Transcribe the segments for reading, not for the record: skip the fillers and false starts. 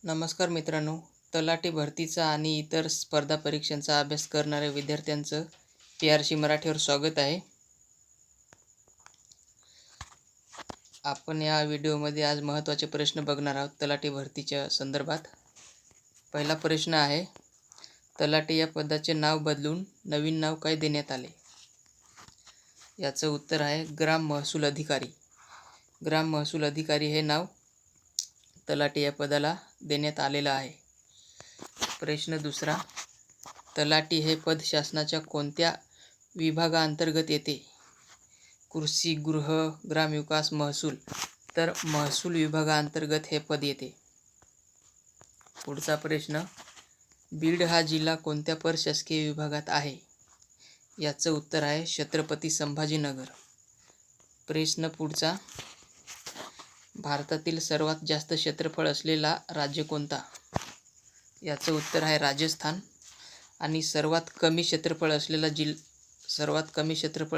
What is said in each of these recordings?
नमस्कार मित्रांनो, तलाठी भरतीचा आणि इतर स्पर्धा परीक्षांचा अभ्यास करणाऱ्या विद्यार्थ्यांचं PRC मराठीवर स्वागत आहे. आपण या व्हिडिओमध्ये आज महत्त्वाचे प्रश्न बघणार आहोत तलाठी भरतीच्या संदर्भात. पहिला प्रश्न आहे, तलाठी या पदाचे नाव बदलून नवीन नाव काय देण्यात आले? याचं उत्तर आहे ग्राम महसूल अधिकारी. ग्राम महसूल अधिकारी हे नाव तलाठी या पदाला देण्यात आलेलं आहे. प्रश्न दुसरा, तलाठी हे पद शासनाच्या कोणत्या विभागाअंतर्गत येते? कृषी, गृह, ग्रामविकास, महसूल. तर महसूल विभागाअंतर्गत हे पद येते. पुढचा प्रश्न, बीड हा जिल्हा कोणत्या प्रशासकीय विभागात आहे? याचं उत्तर आहे छत्रपती संभाजीनगर. प्रश्न पुढचा, भारतातील सर्वात जास्त क्षेत्रफळ असलेला राज्य कोणता? याचं उत्तर आहे राजस्थान. आणि सर्वात कमी क्षेत्रफळ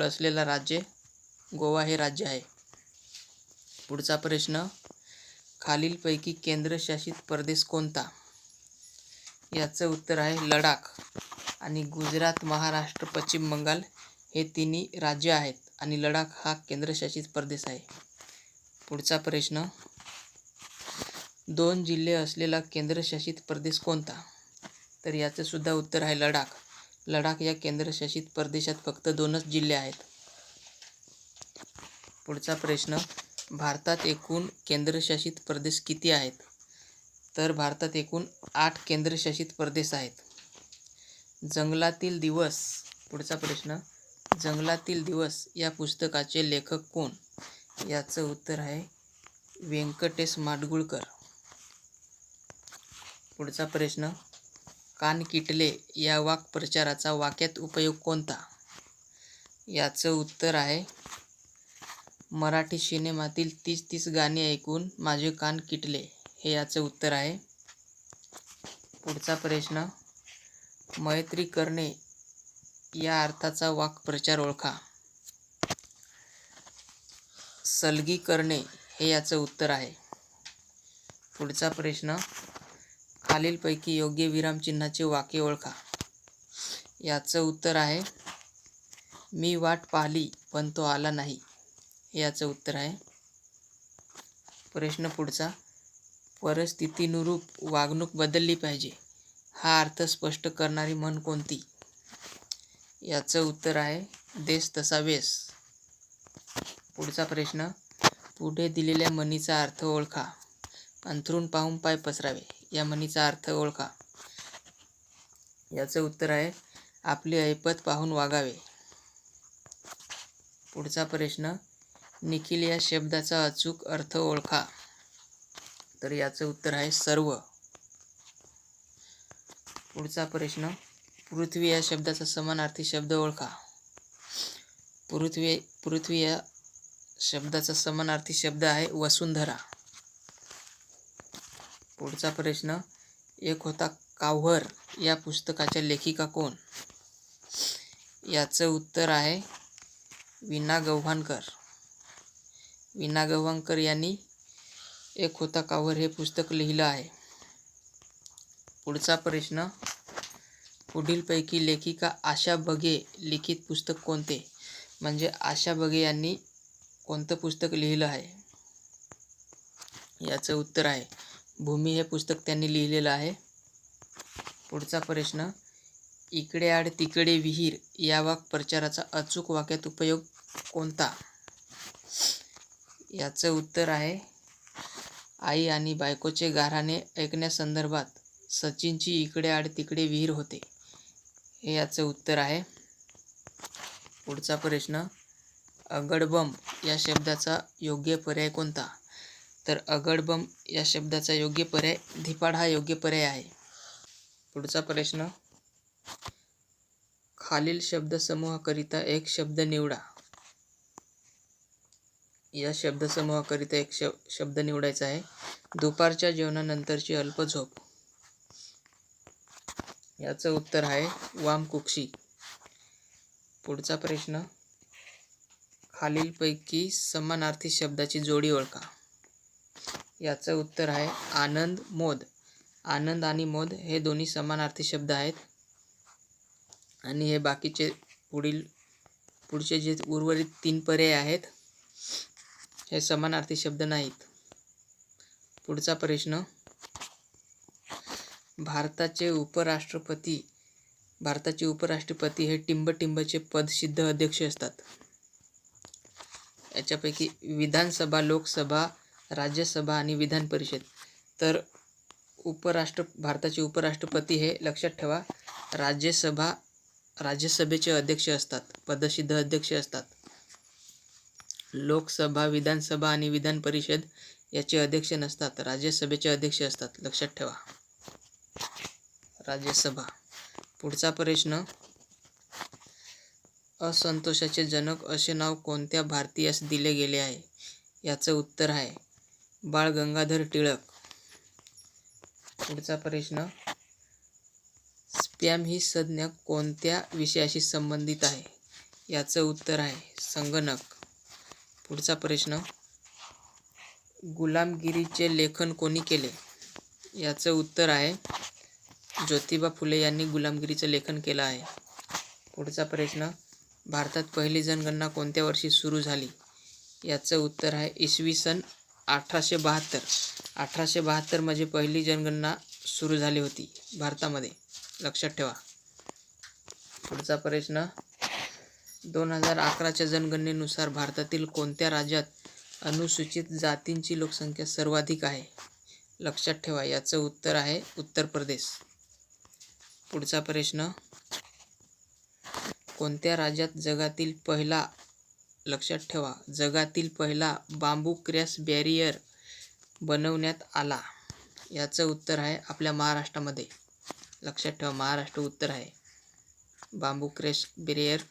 असलेला राज्य गोवा हे राज्य आहे. पुढचा प्रश्न, खालीलपैकी केंद्रशासित प्रदेश कोणता? याचं उत्तर आहे लडाख. आणि गुजरात, महाराष्ट्र, पश्चिम बंगाल हे तिन्ही राज्य आहेत आणि लडाख हा केंद्रशासित प्रदेश आहे. पुढचा प्रश्न, 2 जिल्हे असलेला केंद्रशासित प्रदेश कोणता? तर याचं सुद्धा उत्तर आहे लडाख. लडाख या केंद्रशासित प्रदेशात फक्त 2च जिल्हे आहेत. पुढचा प्रश्न, भारतात एकूण केंद्रशासित प्रदेश किती आहेत? तर भारतात एकूण 8 केंद्रशासित प्रदेश आहेत. जंगलातील दिवस. पुढचा प्रश्न, जंगलातील दिवस या पुस्तकाचे लेखक कोण? याचं उत्तर आहे व्यंकटेश माडगूळकर. पुढचा प्रश्न, कान किटले या वाक्प्रचाराचा वाक्यात उपयोग कोणता? याचं उत्तर आहे मराठी सिनेमातील 30-30 गाणी ऐकून माझे कान किटले हे याचं उत्तर आहे. पुढचा प्रश्न, मैत्री करणे या अर्थाचा वाक्प्रचार ओळखा. सलगी करणे हे याचं उत्तर आहे. पुढचा प्रश्न, खालीलपैकी योग्य विरामचिन्हाचे वाक्य ओळखा. याचं उत्तर आहे मी वाट पाहिली पण तो आला नाही हे याचं उत्तर आहे. प्रश्न पुढचा, परिस्थितीनुरूप वागणूक बदलली पाहिजे हा अर्थ स्पष्ट करणारी म्हण कोणती? याचं उत्तर आहे देश तसा वेश. पुढचा प्रश्न, पुढे दिलेल्या म्हणीचा अर्थ ओळखा. अंथरूण पाहून पाय पसरावे या म्हणीचा अर्थ ओळखा. याचं उत्तर आहे आपली ऐपत पाहून वागावे. पुढचा प्रश्न, निखिल या शब्दाचा अचूक अर्थ ओळखा. तर याचं उत्तर आहे सर्व. पुढचा प्रश्न, पृथ्वी या शब्दाचा समानार्थी शब्द ओळखा. पृथ्वी या शब्दाचा समानार्थी शब्द आहे वसुंधरा. पुढचा प्रश्न, एक होता काव्हर या पुस्तकाच्या लेखिका कोण? याचं उत्तर आहे वीणा गव्हाणकर. वीणा गव्हाणकर यांनी एक होता काव्हर हे पुस्तक लिहिलं आहे. पुढचा प्रश्न, पुढीलपैकी लेखिका आशा बगे लिखित पुस्तक कोणते? म्हणजे आशा बगे यांनी कोणतं पुस्तक लिहिलं आहे? याचं उत्तर आहे भूमी हे पुस्तक त्यांनी लिहिलेलं आहे. पुढचा प्रश्न, इकडे आड तिकडे विहीर या वाक्प्रचाराचा अचूक वाक्यात उपयोग कोणता? याचं उत्तर आहे आई आणि बायकोचे गाऱ्हाणे ऐकण्यासंदर्भात सचिनची इकडे आड तिकडे विहीर होते हे याचं उत्तर आहे. पुढचा प्रश्न, अगडबंब या शब्दाचा योग्य पर्याय कोणता? तर अगडबंब या शब्दाचा योग्य पर्याय धिपाड हा योग्य पर्याय आहे. पुढचा प्रश्न, खालील शब्दसमूहाकरिता एक शब्द निवडा. या शब्दसमूहाकरिता एक शब्द निवडायचा आहे दुपारच्या जेवणानंतरची अल्प झोप. याचं उत्तर आहे वामकुक्षी. पुढचा प्रश्न, खालीलपैकी समानार्थी शब्दाची जोडी ओळखा. याचं उत्तर आहे आनंद, मोद. आनंद आणि मोद हे दोन्ही समानार्थी शब्द आहेत आणि हे बाकीचे पुढचे जे उर्वरित 3 पर्याय आहेत हे समानार्थी शब्द नाहीत. पुढचा प्रश्न, भारताचे उपराष्ट्रपती हे टिंबटिंबचे पदसिद्ध अध्यक्ष असतात. याच्यापैकी विधानसभा, लोकसभा, राज्यसभा आणि विधान परिषद. तर भारताचे उपराष्ट्रपती हे लक्षात ठेवा राज्यसभेचे अध्यक्ष असतात, पदसिद्ध अध्यक्ष असतात. लोकसभा, विधानसभा आणि विधान परिषद याचे अध्यक्ष नसतात, राज्यसभेचे अध्यक्ष असतात. लक्षात ठेवा, राज्यसभा. पुढचा प्रश्न, असंतोषाचे जनक असे नाव कोणत्या भारतीयास दिले गेले आहे? याचं उत्तर आहे बाळ गंगाधर टिळक. पुढचा प्रश्न, स्पॅम ही संज्ञा कोणत्या विषयाशी संबंधित आहे? याचं उत्तर आहे संगणक. पुढचा प्रश्न, गुलामगिरीचे लेखन कोणी केले? याचं उत्तर आहे ज्योतिबा फुले यांनी गुलामगिरीचं लेखन केलं आहे. पुढचा प्रश्न, भारतात पहिली जनगणना कोणत्या वर्षी सुरू झाली? याचं उत्तर आहे इसवी सन 1872. 1872 म्हणजे पहिली जनगणना सुरू झाली होती भारतामध्ये. लक्षात ठेवा. पुढचा प्रश्न, 2011च्या जनगणनेनुसार भारतातील कोणत्या राज्यात अनुसूचित जातींची लोकसंख्या सर्वाधिक आहे? लक्षात ठेवा, याचं उत्तर आहे उत्तर प्रदेश. पुढचा प्रश्न, कोणत्या राज्यात जगातील पहिला बांबू क्रॅश बॅरियर बनवण्यात आला? याचं उत्तर आहे आपल्या महाराष्ट्रामध्ये. लक्षात ठेवा, महाराष्ट्र उत्तर आहे. बांबू क्रॅश बॅरियर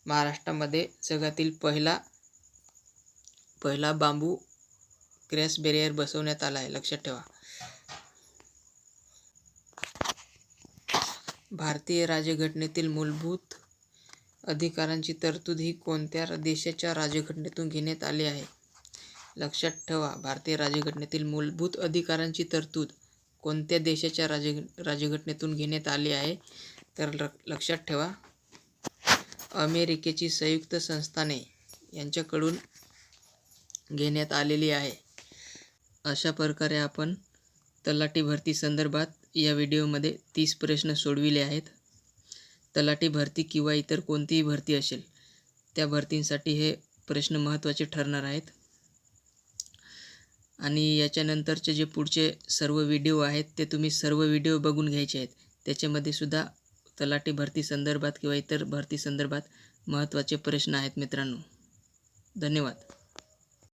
महाराष्ट्रामध्ये जगातील पहिला बांबू क्रॅश बॅरियर बसवण्यात आला आहे. लक्षात ठेवा. भारतीय राज्यघटनेतील मूलभूत अधिकारांची तरतूद ही कोणत्या देशाच्या राज्यघटनेतून घेण्यात आली आहे? लक्षात ठेवा, भारतीय राज्यघटनेतील मूलभूत अधिकारांची तरतूद कोणत्या देशाच्या राज्यघटनेतून घेण्यात आली आहे? तर लक्षात ठेवा, अमेरिकेची संयुक्त संस्थाने यांच्याकडून घेण्यात आलेली आहे. अशा प्रकारे आपण तलाठी भरती संदर्भात या व्हिडिओमध्ये 30 प्रश्न सोडविले आहेत. तलाठी भरती किंवा इतर कोणतीही भरती असेल त्या भरतींसाठी हे प्रश्न महत्त्वाचे ठरणार आहेत. आणि याच्यानंतरचे जे पुढचे सर्व व्हिडिओ आहेत ते तुम्ही सर्व व्हिडिओ बघून घ्यायचे आहेत. त्याच्यामध्ये सुद्धा तलाठी भरती संदर्भात किंवा इतर भरती संदर्भात महत्त्वाचे प्रश्न आहेत मित्रांनो. धन्यवाद.